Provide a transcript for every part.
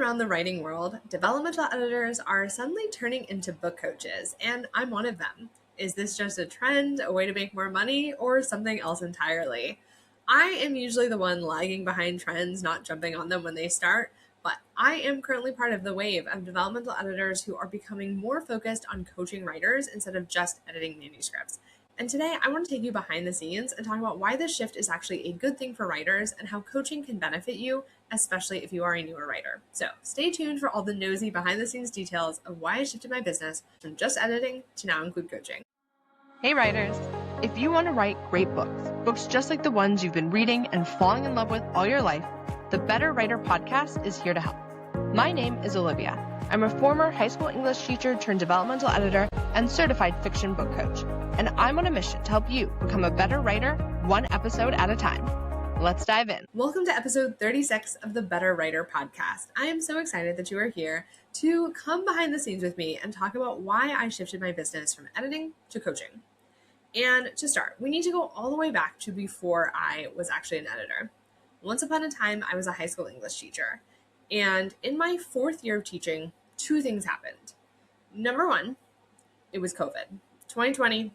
around the writing world, developmental editors are suddenly turning into book coaches, and I'm one of them. Is this just a trend, a way to make more money, or something else entirely? I am usually the one lagging behind trends, not jumping on them when they start, but I am currently part of the wave of developmental editors who are becoming more focused on coaching writers instead of just editing manuscripts. And today I want to take you behind the scenes and talk about why this shift is actually a good thing for writers and how coaching can benefit you, especially if you are a newer writer. So stay tuned for all the nosy behind the scenes details of why I shifted my business from just editing to now include coaching. Hey writers, if you want to write great books just like the ones you've been reading and falling in love with all your life, the Better Writer podcast is here to help. My name is Olivia. I'm a former high school English teacher turned developmental editor and certified fiction book coach. And I'm on a mission to help you become a better writer, one episode at a time. Let's dive in. Welcome to episode 36 of the Better Writer podcast. I am so excited that you are here to come behind the scenes with me and talk about why I shifted my business from editing to coaching. And to start, we need to go all the way back to before I was actually an editor. Once upon a time, I was a high school English teacher. And in my fourth year of teaching, two things happened. Number one, it was COVID. 2020,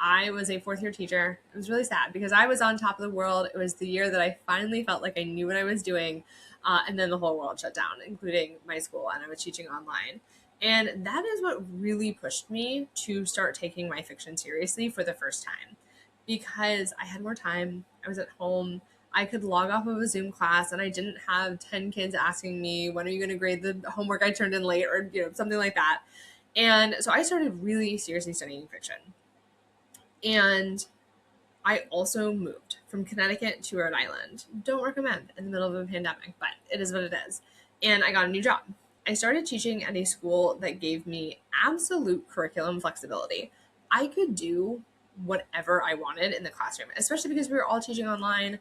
I was a fourth year teacher. It was really sad because I was on top of the world. It was the year that I finally felt like I knew what I was doing. And then the whole world shut down, including my school, and I was teaching online. And that is what really pushed me to start taking my fiction seriously for the first time, because I had more time. I was at home. I could log off of a Zoom class and I didn't have 10 kids asking me, when are you going to grade the homework I turned in late, or something like that. And so I started really seriously studying fiction. And I also moved from Connecticut to Rhode Island. Don't recommend in the middle of a pandemic, but it is what it is. And I got a new job. I started teaching at a school that gave me absolute curriculum flexibility. I could do whatever I wanted in the classroom, especially because we were all teaching online.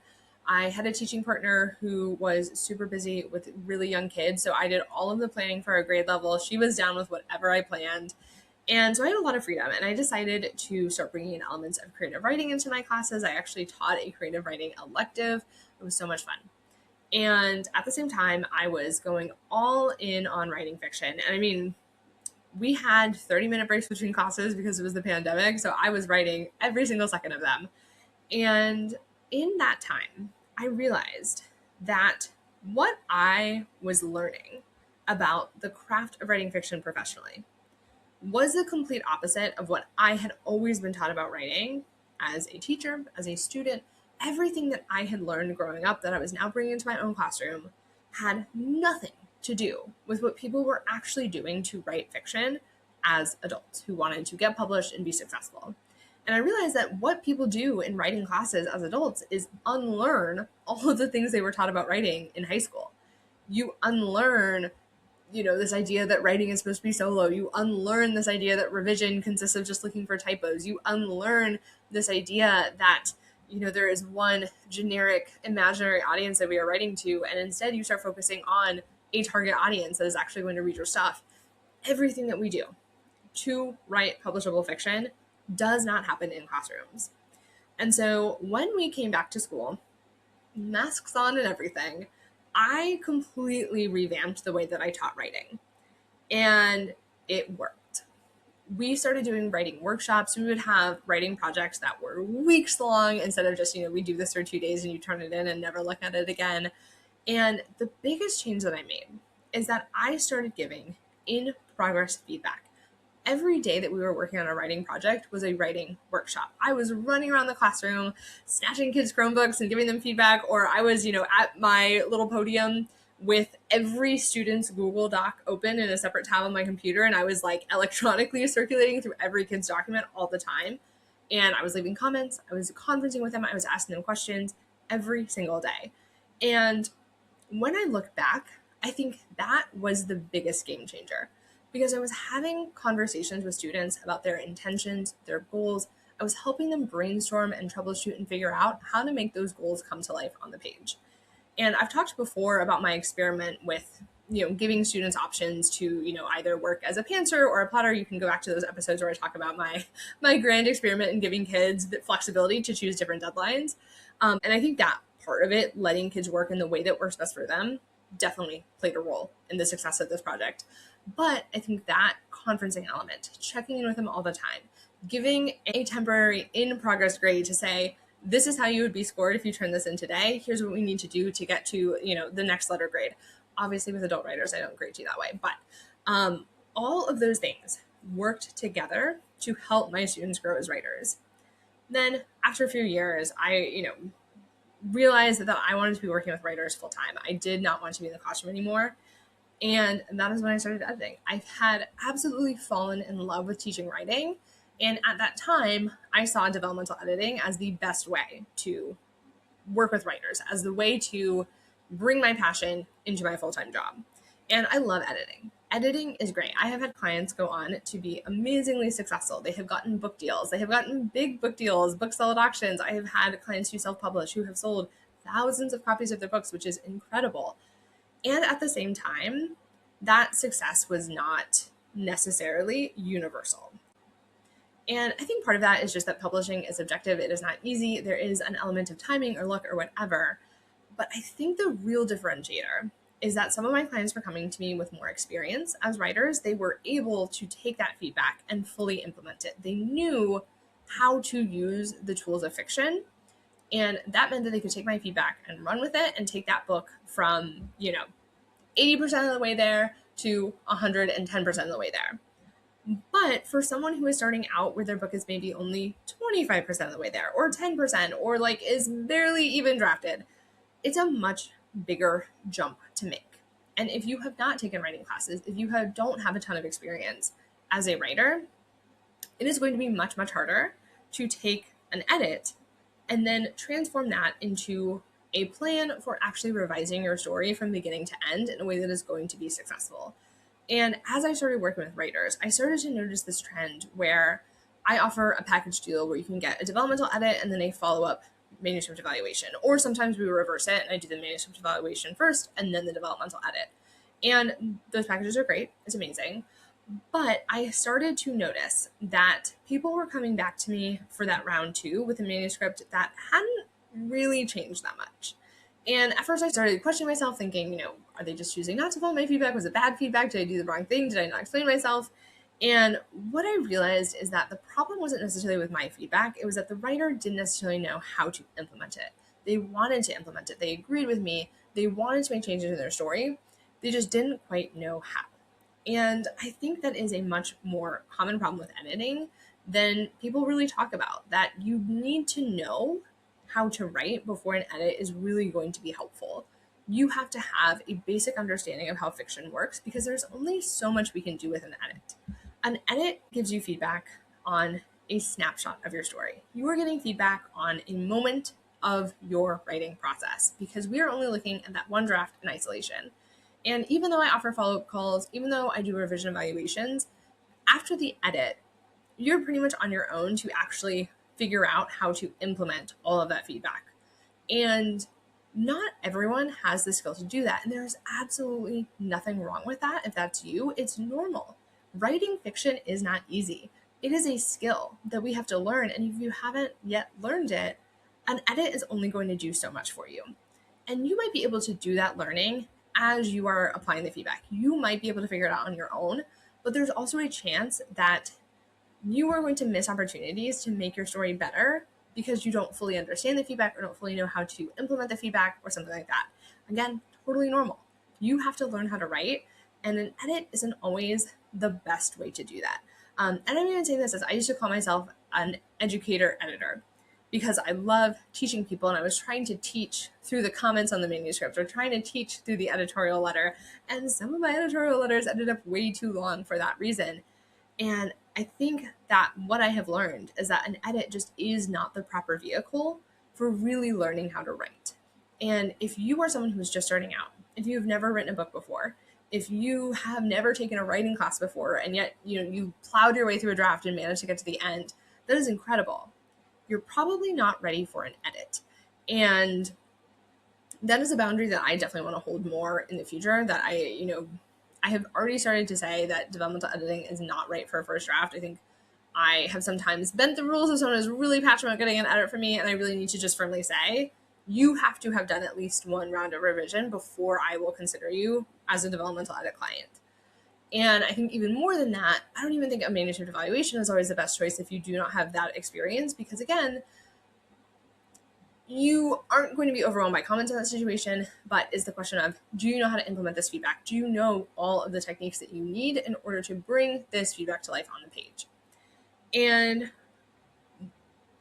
I had a teaching partner who was super busy with really young kids, so I did all of the planning for our grade level. She was down with whatever I planned. And so I had a lot of freedom, and I decided to start bringing in elements of creative writing into my classes. I actually taught a creative writing elective. It was so much fun. And at the same time, I was going all in on writing fiction. And I mean, we had 30-minute breaks between classes because it was the pandemic. So I was writing every single second of them. And in that time, I realized that what I was learning about the craft of writing fiction professionally was the complete opposite of what I had always been taught about writing as a teacher, as a student. Everything that I had learned growing up that I was now bringing into my own classroom had nothing to do with what people were actually doing to write fiction as adults who wanted to get published and be successful. And I realized that what people do in writing classes as adults is unlearn all of the things they were taught about writing in high school. You unlearn this idea that writing is supposed to be solo. You unlearn this idea that revision consists of just looking for typos. You unlearn this idea that, there is one generic imaginary audience that we are writing to, and instead you start focusing on a target audience that is actually going to read your stuff. Everything that we do to write publishable fiction does not happen in classrooms. And so when we came back to school, masks on and everything, I completely revamped the way that I taught writing, and it worked. We started doing writing workshops. We would have writing projects that were weeks long instead of just, we do this for 2 days and you turn it in and never look at it again. And the biggest change that I made is that I started giving in-progress feedback. Every day that we were working on a writing project was a writing workshop. I was running around the classroom, snatching kids' Chromebooks and giving them feedback, or I was, at my little podium with every student's Google Doc open in a separate tab on my computer. And I was electronically circulating through every kid's document all the time. And I was leaving comments. I was conferencing with them. I was asking them questions every single day. And when I look back, I think that was the biggest game changer, because I was having conversations with students about their intentions, their goals. I was helping them brainstorm and troubleshoot and figure out how to make those goals come to life on the page. And I've talked before about my experiment with, giving students options to, either work as a pantser or a plotter. You can go back to those episodes where I talk about my grand experiment in giving kids the flexibility to choose different deadlines. And I think that part of it, letting kids work in the way that works best for them, definitely played a role in the success of this project. But I think that conferencing element, checking in with them all the time, giving a temporary in progress grade to say, this is how you would be scored if you turn this in today. Here's what we need to do to get to, the next letter grade. Obviously with adult writers, I don't grade you that way, but all of those things worked together to help my students grow as writers. Then after a few years, I, realized that I wanted to be working with writers full time. I did not want to be in the classroom anymore. And that is when I started editing. I've had absolutely fallen in love with teaching writing. And at that time, I saw developmental editing as the best way to work with writers, as the way to bring my passion into my full-time job. And I love editing. Editing is great. I have had clients go on to be amazingly successful. They have gotten book deals. They have gotten big book deals, book sell at auctions. I have had clients who self-publish who have sold thousands of copies of their books, which is incredible. And at the same time, that success was not necessarily universal. And I think part of that is just that publishing is subjective. It is not easy. There is an element of timing or luck or whatever. But I think the real differentiator is that some of my clients were coming to me with more experience as writers. They were able to take that feedback and fully implement it. They knew how to use the tools of fiction. And that meant that they could take my feedback and run with it and take that book from, 80% of the way there to 110% of the way there. But for someone who is starting out where their book is maybe only 25% of the way there, or 10%, or like is barely even drafted, it's a much bigger jump to make. And if you have not taken writing classes, if you don't have a ton of experience as a writer, it is going to be much, much harder to take an edit and then transform that into a plan for actually revising your story from beginning to end in a way that is going to be successful. And as I started working with writers, I started to notice this trend where I offer a package deal where you can get a developmental edit and then a follow-up manuscript evaluation. Or sometimes we reverse it and I do the manuscript evaluation first and then the developmental edit. And those packages are great. It's amazing. But I started to notice that people were coming back to me for that round 2 with a manuscript that hadn't really changed that much. And at first I started questioning myself, thinking, are they just choosing not to follow my feedback? Was it bad feedback? Did I do the wrong thing? Did I not explain myself? And what I realized is that the problem wasn't necessarily with my feedback. It was that the writer didn't necessarily know how to implement it. They wanted to implement it. They agreed with me. They wanted to make changes in their story. They just didn't quite know how. And I think that is a much more common problem with editing than people really talk about, that you need to know how to write before an edit is really going to be helpful. You have to have a basic understanding of how fiction works because there's only so much we can do with an edit. An edit gives you feedback on a snapshot of your story. You are getting feedback on a moment of your writing process because we are only looking at that one draft in isolation. And even though I offer follow-up calls, even though I do revision evaluations, after the edit, you're pretty much on your own to actually figure out how to implement all of that feedback. And not everyone has the skill to do that. And there's absolutely nothing wrong with that. If that's you, it's normal. Writing fiction is not easy. It is a skill that we have to learn. And if you haven't yet learned it, an edit is only going to do so much for you. And you might be able to do that learning as you are applying the feedback. You might be able to figure it out on your own, but there's also a chance that you are going to miss opportunities to make your story better because you don't fully understand the feedback or don't fully know how to implement the feedback or something like that. Again, totally normal. You have to learn how to write, and an edit isn't always the best way to do that. And I'm even saying this as I used to call myself an educator editor because I love teaching people, and I was trying to teach through the comments on the manuscript or trying to teach through the editorial letter. And some of my editorial letters ended up way too long for that reason. And I think that what I have learned is that an edit just is not the proper vehicle for really learning how to write. And if you are someone who's just starting out, if you've never written a book before, if you have never taken a writing class before, and yet you plowed your way through a draft and managed to get to the end, that is incredible. You're probably not ready for an edit. And that is a boundary that I definitely want to hold more in the future, that I have already started to say that developmental editing is not right for a first draft. I think I have sometimes bent the rules if someone is really passionate about getting an edit from me, and I really need to just firmly say, you have to have done at least one round of revision before I will consider you as a developmental edit client. And I think even more than that, I don't even think a manuscript evaluation is always the best choice if you do not have that experience, because again, you aren't going to be overwhelmed by comments in that situation, but is the question of, do you know how to implement this feedback? Do you know all of the techniques that you need in order to bring this feedback to life on the page? And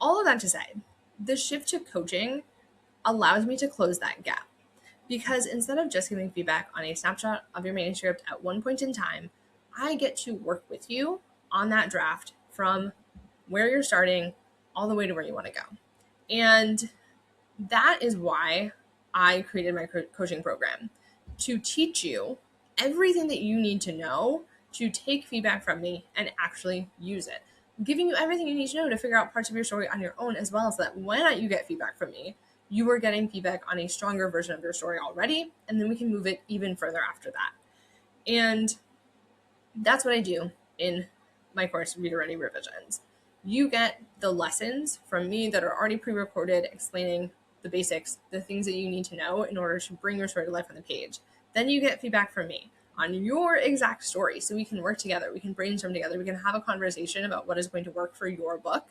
all of that to say, the shift to coaching allows me to close that gap, because instead of just giving feedback on a snapshot of your manuscript at one point in time, I get to work with you on that draft from where you're starting all the way to where you want to go. And that is why I created my coaching program, to teach you everything that you need to know to take feedback from me and actually use it, giving you everything you need to know to figure out parts of your story on your own, as well as that when you get feedback from me, you are getting feedback on a stronger version of your story already, and then we can move it even further after that. And that's what I do in my course, Reader Ready Revisions. You get the lessons from me that are already pre-recorded, explaining the basics, the things that you need to know in order to bring your story to life on the page. Then you get feedback from me on your exact story, so we can work together, we can brainstorm together, we can have a conversation about what is going to work for your book.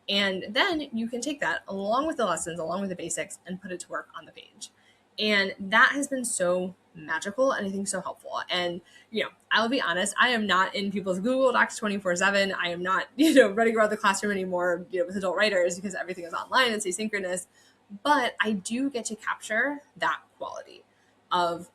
And then you can take that along with the lessons, along with the basics, and put it to work on the page. And that has been so magical and I think so helpful. And, I'll be honest, I am not in people's Google Docs 24/7. I am not, running around the classroom anymore, with adult writers, because everything is online, it's asynchronous. But I do get to capture that quality of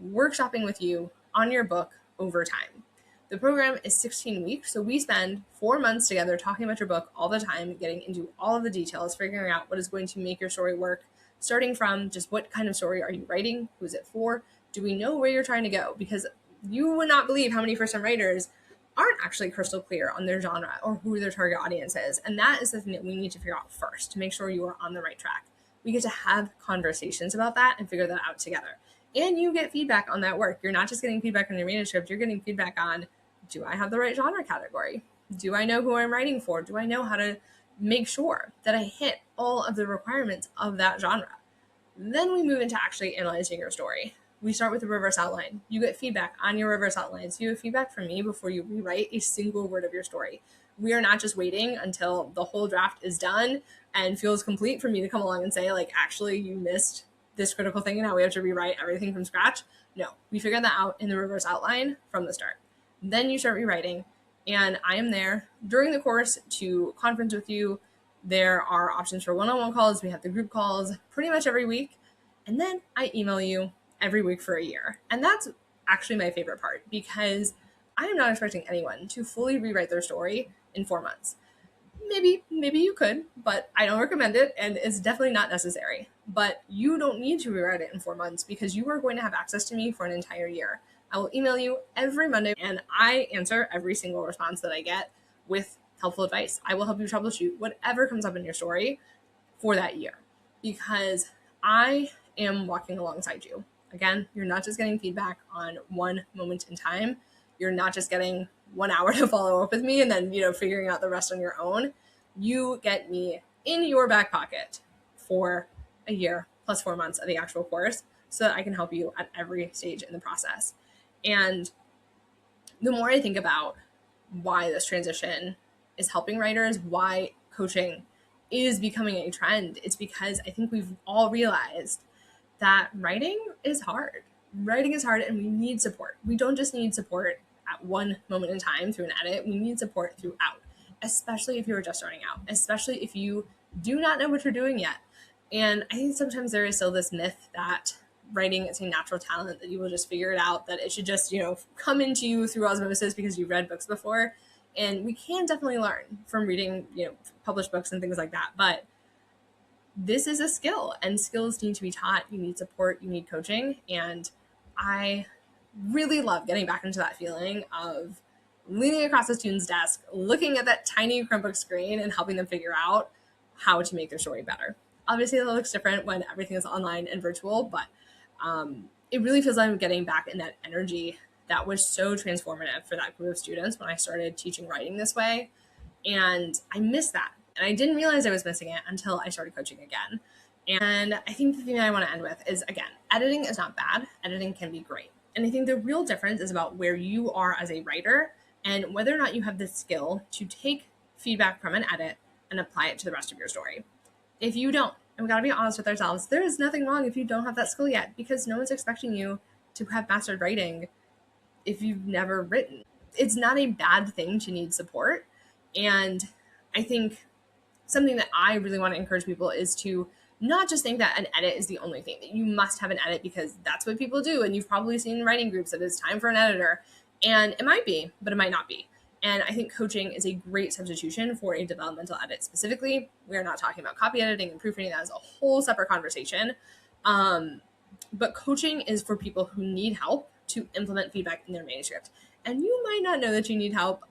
workshopping with you on your book over time. The program is 16 weeks, so we spend 4 months together talking about your book all the time, getting into all of the details, figuring out what is going to make your story work, starting from just what kind of story are you writing, who's it for, do we know where you're trying to go? Because you would not believe how many first-time writers aren't actually crystal clear on their genre or who their target audience is. And that is the thing that we need to figure out first to make sure you are on the right track. We get to have conversations about that and figure that out together. And you get feedback on that work. You're not just getting feedback on your manuscript, you're getting feedback on, do I have the right genre category? Do I know who I'm writing for? Do I know how to make sure that I hit all of the requirements of that genre? Then we move into actually analyzing your story. We start with the reverse outline. You get feedback on your reverse outlines. You have feedback from me before you rewrite a single word of your story. We are not just waiting until the whole draft is done and feels complete for me to come along and say, actually, you missed this critical thing and now we have to rewrite everything from scratch. No, we figured that out in the reverse outline from the start. Then you start rewriting, and I am there during the course to conference with you. There are options for one-on-one calls. We have the group calls pretty much every week. And then I email you every week for a year. And that's actually my favorite part, because I am not expecting anyone to fully rewrite their story in 4 months. Maybe you could, but I don't recommend it, and it's definitely not necessary. But you don't need to rewrite it in 4 months, because you are going to have access to me for an entire year. I will email you every Monday, and I answer every single response that I get with helpful advice. I will help you troubleshoot whatever comes up in your story for that year, because I am walking alongside you. Again, you're not just getting feedback on one moment in time. You're not just getting 1 hour to follow up with me and then, figuring out the rest on your own. You get me in your back pocket for a year plus 4 months of the actual course, so that I can help you at every stage in the process. And the more I think about why this transition is helping writers, why coaching is becoming a trend, it's because I think we've all realized that writing is hard. Writing is hard, and we need support. We don't just need support at one moment in time through an edit. We need support throughout, especially if you're just starting out, especially if you do not know what you're doing yet. And I think sometimes there is still this myth that writing is a natural talent, that you will just figure it out, that it should just, come into you through osmosis because you've read books before. And we can definitely learn from reading, published books and things like that. But this is a skill, and skills need to be taught. You need support, you need coaching. And I really love getting back into that feeling of leaning across a student's desk, looking at that tiny Chromebook screen and helping them figure out how to make their story better. Obviously, that looks different when everything is online and virtual, but it really feels like I'm getting back in that energy that was so transformative for that group of students when I started teaching writing this way. And I miss that. And I didn't realize I was missing it until I started coaching again. And I think the thing that I want to end with is, again, editing is not bad. Editing can be great. And I think the real difference is about where you are as a writer and whether or not you have the skill to take feedback from an edit and apply it to the rest of your story. If you don't, and we got to be honest with ourselves, there is nothing wrong if you don't have that skill yet, because no one's expecting you to have mastered writing if you've never written. It's not a bad thing to need support. And I think something that I really want to encourage people is to not just think that an edit is the only thing, that you must have an edit because that's what people do. And you've probably seen in writing groups that it's time for an editor. And it might be, but it might not be. And I think coaching is a great substitution for a developmental edit specifically. We are not talking about copy editing and proofreading. That is a whole separate conversation. But coaching is for people who need help to implement feedback in their manuscript. And you might not know that you need help,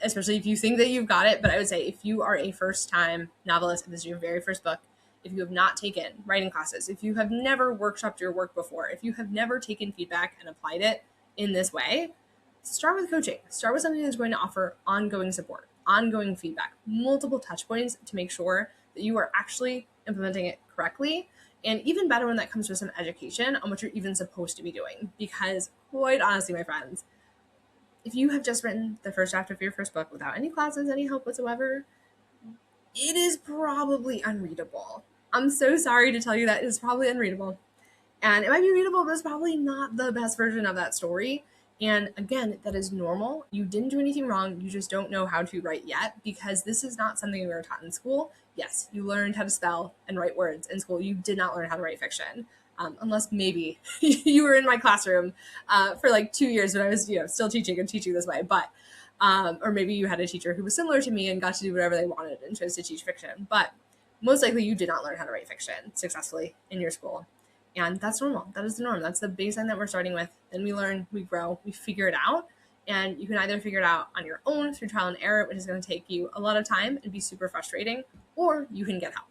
especially if you think that you've got it. But I would say if you are a first-time novelist, if this is your very first book, if you have not taken writing classes, if you have never workshopped your work before, if you have never taken feedback and applied it in this way, start with coaching. Start with something that's going to offer ongoing support, ongoing feedback, multiple touch points to make sure that you are actually implementing it correctly. And even better when that comes with some education on what you're even supposed to be doing. Because quite honestly, my friends, if you have just written the first draft of your first book without any classes, any help whatsoever, it is probably unreadable. I'm so sorry to tell you that it is probably unreadable. And it might be readable, but it's probably not the best version of that story. And again, that is normal. You didn't do anything wrong. You just don't know how to write yet, because this is not something we were taught in school. Yes, you learned how to spell and write words in school. You did not learn how to write fiction. Unless maybe you were in my classroom for like 2 years when I was, still teaching and teaching this way. But or maybe you had a teacher who was similar to me and got to do whatever they wanted and chose to teach fiction. But most likely you did not learn how to write fiction successfully in your school. And that's normal. That is the norm. That's the baseline that we're starting with. Then we learn, we grow, we figure it out. And you can either figure it out on your own through trial and error, which is going to take you a lot of time and be super frustrating, or you can get help.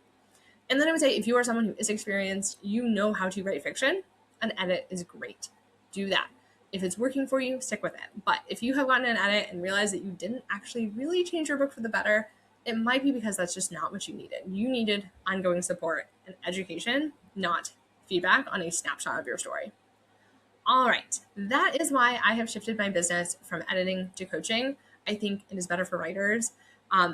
And then I would say, if you are someone who is experienced, you know how to write fiction, an edit is great. Do that. If it's working for you, stick with it. But if you have gotten an edit and realized that you didn't actually really change your book for the better, it might be because that's just not what you needed. You needed ongoing support and education, not feedback on a snapshot of your story. All right, that is why I have shifted my business from editing to coaching. I think it is better for writers.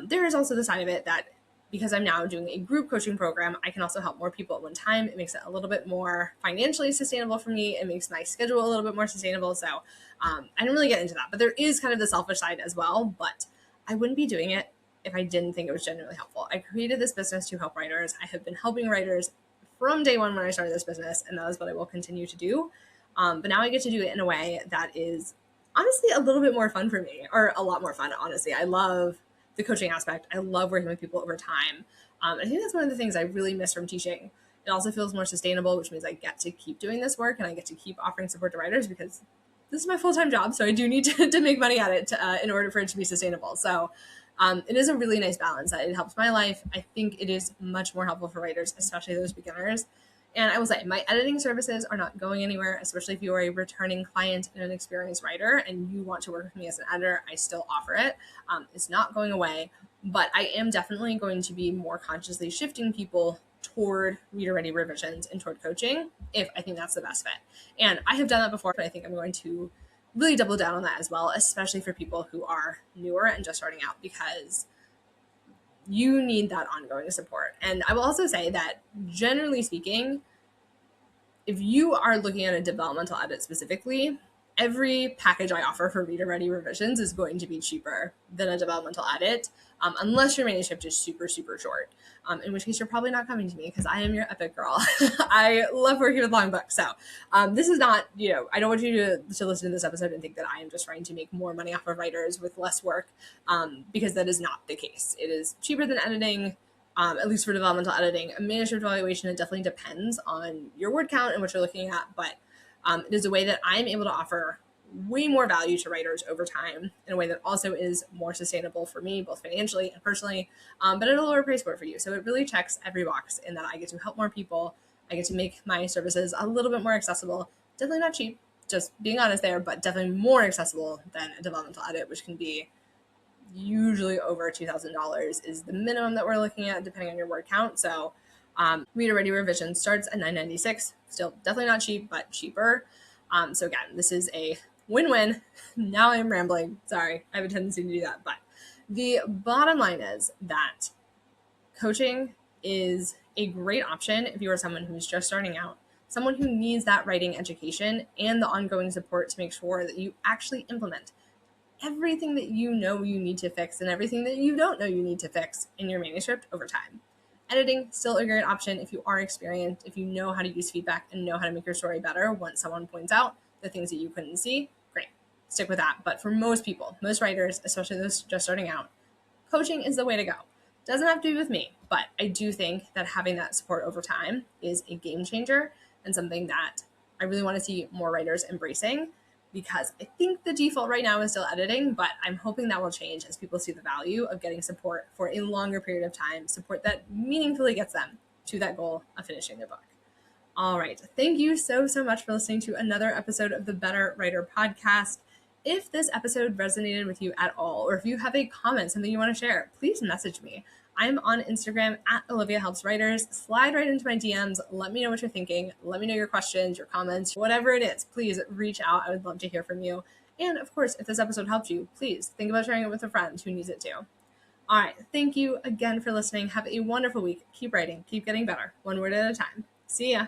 There is also the side of it that because I'm now doing a group coaching program, I can also help more people at one time. It makes it a little bit more financially sustainable for me. It makes my schedule a little bit more sustainable. So I didn't really get into that, but there is kind of the selfish side as well. But I wouldn't be doing it if I didn't think it was genuinely helpful. I created this business to help writers. I have been helping writers from day one when I started this business, and that is what I will continue to do. But now I get to do it in a way that is honestly a little bit more fun for me, or a lot more fun, honestly. I love the coaching aspect. I love working with people over time. I think that's one of the things I really miss from teaching. It also feels more sustainable, which means I get to keep doing this work and I get to keep offering support to writers because this is my full-time job. So I do need to make money at it in order for it to be sustainable. So it is a really nice balance. It helps my life. I think it is much more helpful for writers, especially those beginners. And I will say, my editing services are not going anywhere, especially if you are a returning client and an experienced writer and you want to work with me as an editor. I still offer it. It's not going away, but I am definitely going to be more consciously shifting people toward reader-ready revisions and toward coaching if I think that's the best fit. And I have done that before, but I think I'm going to really double down on that as well, especially for people who are newer and just starting out, because you need that ongoing support. And I will also say that, generally speaking, if you are looking at a developmental edit specifically, every package I offer for reader-ready revisions is going to be cheaper than a developmental edit, unless your manuscript is super, super short, in which case you're probably not coming to me because I am your epic girl. I love working with long books. So this is not, I don't want you to listen to this episode and think that I am just trying to make more money off of writers with less work, because that is not the case. It is cheaper than editing. At least for developmental editing. A manuscript evaluation, it definitely depends on your word count and what you're looking at, but it is a way that I'm able to offer way more value to writers over time in a way that also is more sustainable for me, both financially and personally, but at a lower price point for you. So it really checks every box in that I get to help more people. I get to make my services a little bit more accessible. Definitely not cheap, just being honest there, but definitely more accessible than a developmental edit, which can be usually over $2,000 is the minimum that we're looking at, depending on your word count. So Reader Ready Revision starts at $9.96. Still definitely not cheap, but cheaper. So again, this is a win-win. Now I'm rambling. Sorry, I have a tendency to do that. But the bottom line is that coaching is a great option if you are someone who's just starting out, someone who needs that writing education and the ongoing support to make sure that you actually implement everything that you know you need to fix and everything that you don't know you need to fix in your manuscript over time. Editing, still a great option if you are experienced, if you know how to use feedback and know how to make your story better once someone points out the things that you couldn't see. Great, stick with that. But for most people, most writers, especially those just starting out, coaching is the way to go. Doesn't have to be with me, but I do think that having that support over time is a game changer and something that I really want to see more writers embracing, because I think the default right now is still editing, but I'm hoping that will change as people see the value of getting support for a longer period of time, support that meaningfully gets them to that goal of finishing their book. All right. Thank you so much for listening to another episode of the Better Writer podcast. If this episode resonated with you at all, or if you have a comment, something you want to share, please message me. I'm on Instagram at Olivia Helps Writers. Slide right into my DMs. Let me know what you're thinking. Let me know your questions, your comments, whatever it is. Please reach out. I would love to hear from you. And of course, if this episode helped you, please think about sharing it with a friend who needs it too. All right. Thank you again for listening. Have a wonderful week. Keep writing. Keep getting better. One word at a time. See ya.